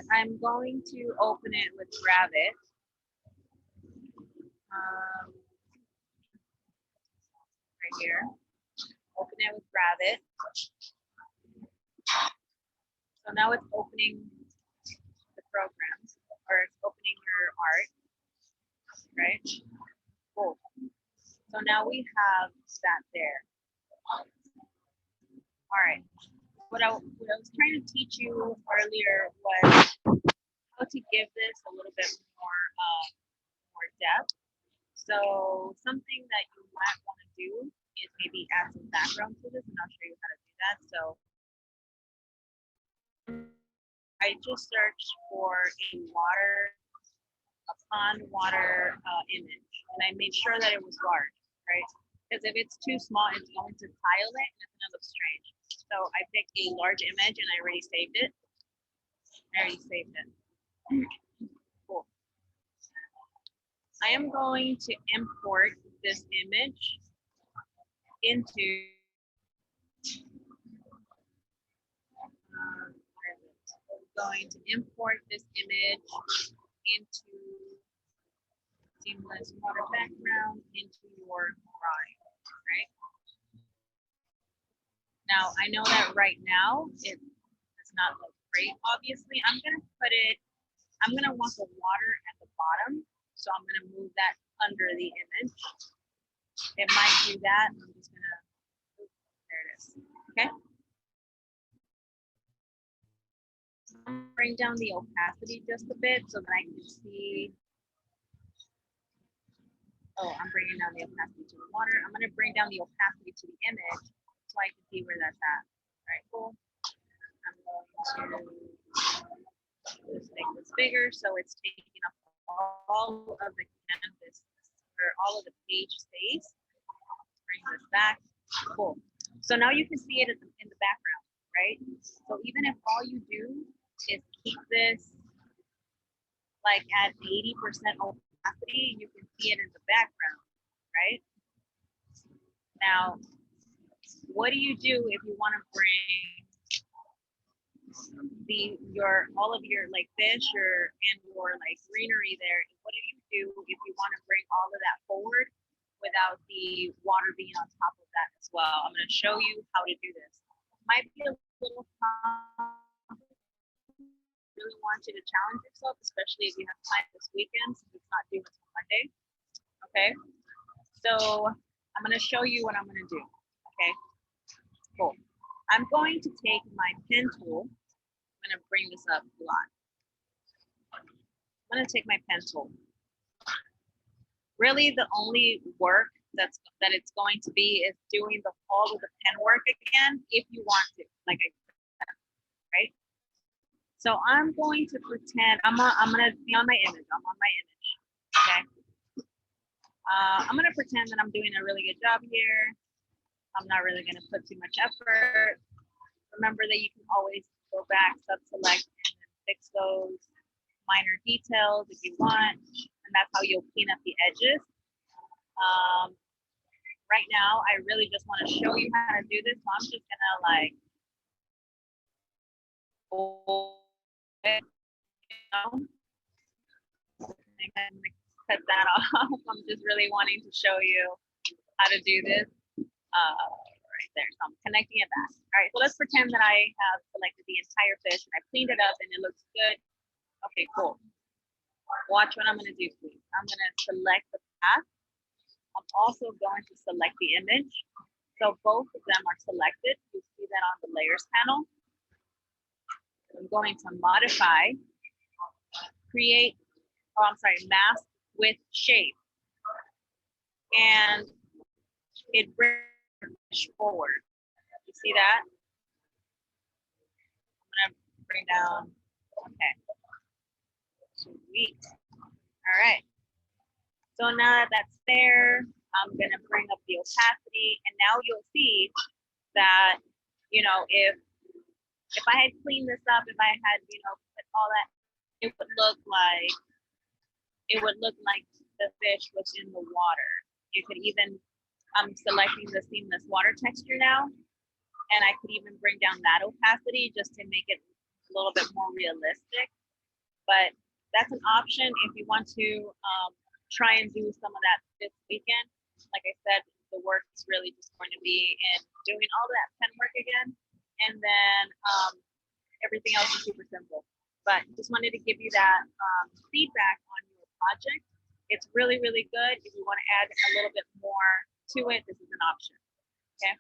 And I'm going to open it with Gravit. Right here. Open it with Gravit. So now it's opening the programs, or it's opening your art, right? Cool. So now we have that there. All right. What I was trying to teach you earlier was how to give this a little bit more depth. So something that you might want to do is maybe add some background to this, and I'll show you how to do that. So I just searched for a pond water image, and I made sure that it was large, right? Because if it's too small, it's going to tile it, and it's gonna look strange. So I picked a large image, and I already saved it. Cool. I am going to import this image into going to import this image into seamless water background into your drawing, right? Now, I know that right now it does not look great, obviously. I'm gonna want the water at the bottom, so I'm gonna move that under the image. It might do that. I'm just gonna, there it is, okay? Bring down the opacity just a bit so that I can see. Oh, I'm bringing down the opacity to the water. I'm going to bring down the opacity to the image so I can see where that's at. All right, cool. I'm going to just make this bigger so it's taking up all of the canvas or all of the page space. Bring this back. Cool. So now you can see it in the background, right? So even if all you do is keep this like at 80% opacity, you can see it in the background, right? Now, what do you do if you want to bring all of your like fish and your like greenery there? What do you do if you want to bring all of that forward without the water being on top of that as well? I'm going to show you how to do this. Might be a little really want you to challenge yourself, especially if you have time this weekend, since it's not due until Monday. Okay, so I'm going to show you what I'm going to do. Okay, cool. I'm going to take my pen tool. I'm going to bring this up a lot. I'm going to take my pen tool. Really, the only work that it's going to be is doing all of the pen work again, if you want to, like I said, right? So I'm going to pretend I'm gonna be on my image. I'm on my image. Okay. I'm gonna pretend that I'm doing a really good job here. I'm not really gonna put too much effort. Remember that you can always go back, select, and then fix those minor details if you want, and that's how you'll clean up the edges. Right now, I really just want to show you how to do this, so I'm just gonna like. Cut that off. I'm just really wanting to show you how to do this. Right there. So I'm connecting it back. All right, so let's pretend that I have selected the entire fish and I cleaned it up and it looks good. Okay, cool. Watch what I'm going to do, please. I'm going to select the path. I'm also going to select the image. So both of them are selected. You see that on the layers panel. I'm going to modify, mask with shape. And it brings forward. You see that? I'm gonna bring down, okay. Sweet. All right. So now that that's there, I'm gonna bring up the opacity, and now you'll see that, you know, if I had cleaned this up, if I had, you know, put all that, it would look like the fish was in the water. You could even, I'm selecting the seamless water texture now, and I could even bring down that opacity just to make it a little bit more realistic. But that's an option if you want to try and do some of that this weekend. Like I said, the work is really just going to be in doing all that pen work again, and then everything else is super simple. But just wanted to give you that feedback on your project. It's really, really good. If you want to add a little bit more to it, this is an option. Okay.